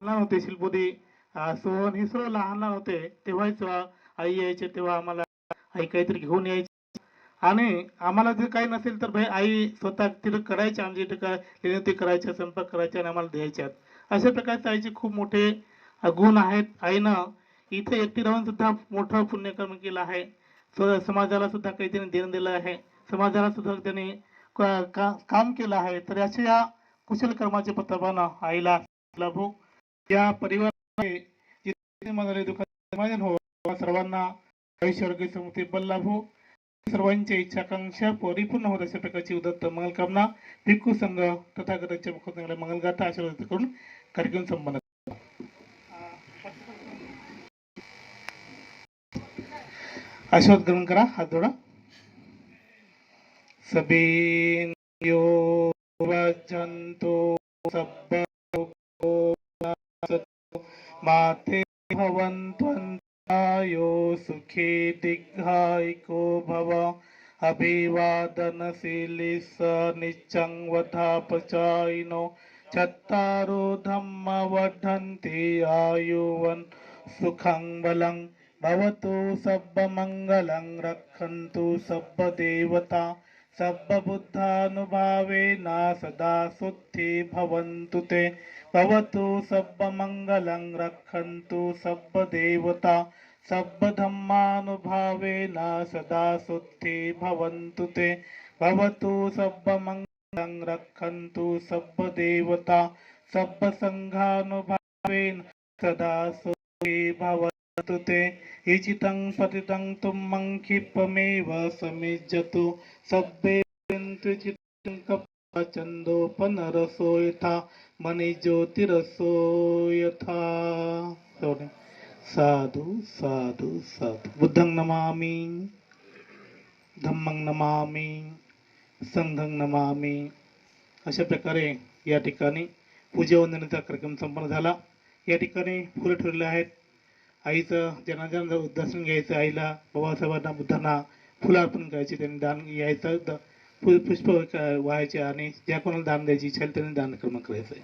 लहान होते शिल्पोदी सोहन हे सर्व लहान लहान होते तेव्हाच आई यायचे तेव्हा आम्हाला आई काहीतरी घेऊन यायची आणि आम्हाला जर काही नसेल तर भाई आई स्वतः तिथं करायची आमची ते करायच्या स्वयंपाक करायच्या आणि आम्हाला द्यायच्यात. अशा प्रकारचे आईचे खूप मोठे गुण आहेत. आईनं इथे एकटी राहून सुद्धा मोठं पुण्यकर्म केलं आहे. समाजाला सुद्धा काही त्यांनी देणं दिलं आहे. समाजाला सुद्धा त्यांनी काम केलं आहे. तर अशा या कुशल कर्माच्या प्रतापानं आईला लाभो. या परिवारामध्ये दुःखाचे समाधान हो. सर्वांना आयुष्य आरोग्य समृद्धी बल लाभो. सर्वांच्या इच्छाकांक्षा परिपूर्ण होत अशा प्रकारची उदत्त मंगलकामना भिक्खू संघ तथागताच्या मुखात मंगलगाथा आशीर्वाद करून कार्यक्रम संपन्न. आशीर्वाद ग्रहण करा. हात जोडा. सबीन यो वचंतो सब्बो माते भवन्त्वन्तायो सुखी दीर्घायिको भव. अभिवादनशीलिस नित्यं वधापचायिनो चत्तारो धम्म वर्धन्ति आयुवन् सुखं बलं. भवतु सर्वमङ्गलं रक्षन्तु सर्वदेवता सर्वबुद्धानुभावेन सदा शुद्धि भवन्तु ते. भवतु सर्वमङ्गलं रक्षन्तु सर्वदेवता सर्वधर्मानुभावेन सदा शुद्धि भवन्तु ते. भवतु सर्वमङ्गलं रक्षन्तु सर्वदेवता सर्वसङ्घानुभावेन सदा शुद्धि भवन्तु ते. इचितं पतितं तुमं क्षिप्रमेव समिज्जतु सब्बे चित्तं कपचन्दोपनरसो यथा मणिज्योतिरसो यथा. साधु साधु साधु. बुद्धं नमामि, धम्मं नमामि, संघं नमामि. अशा प्रकारे या ठिकाणी पूजावंदनेचा कार्यक्रम संपन्न झाला. या ठिकाणी फुलं ठेवलेले आहेत. आईचं जनार्दन दर्शन घ्यायचं. आईला बाबासाहेबांना बुद्धांना फुलं अर्पण करायचे. त्यांनी दान यायचं पुष्प व्हायचे आणि ज्या कोणाला दान द्यायची इच्छा त्यांनी दान कर्म करायचं.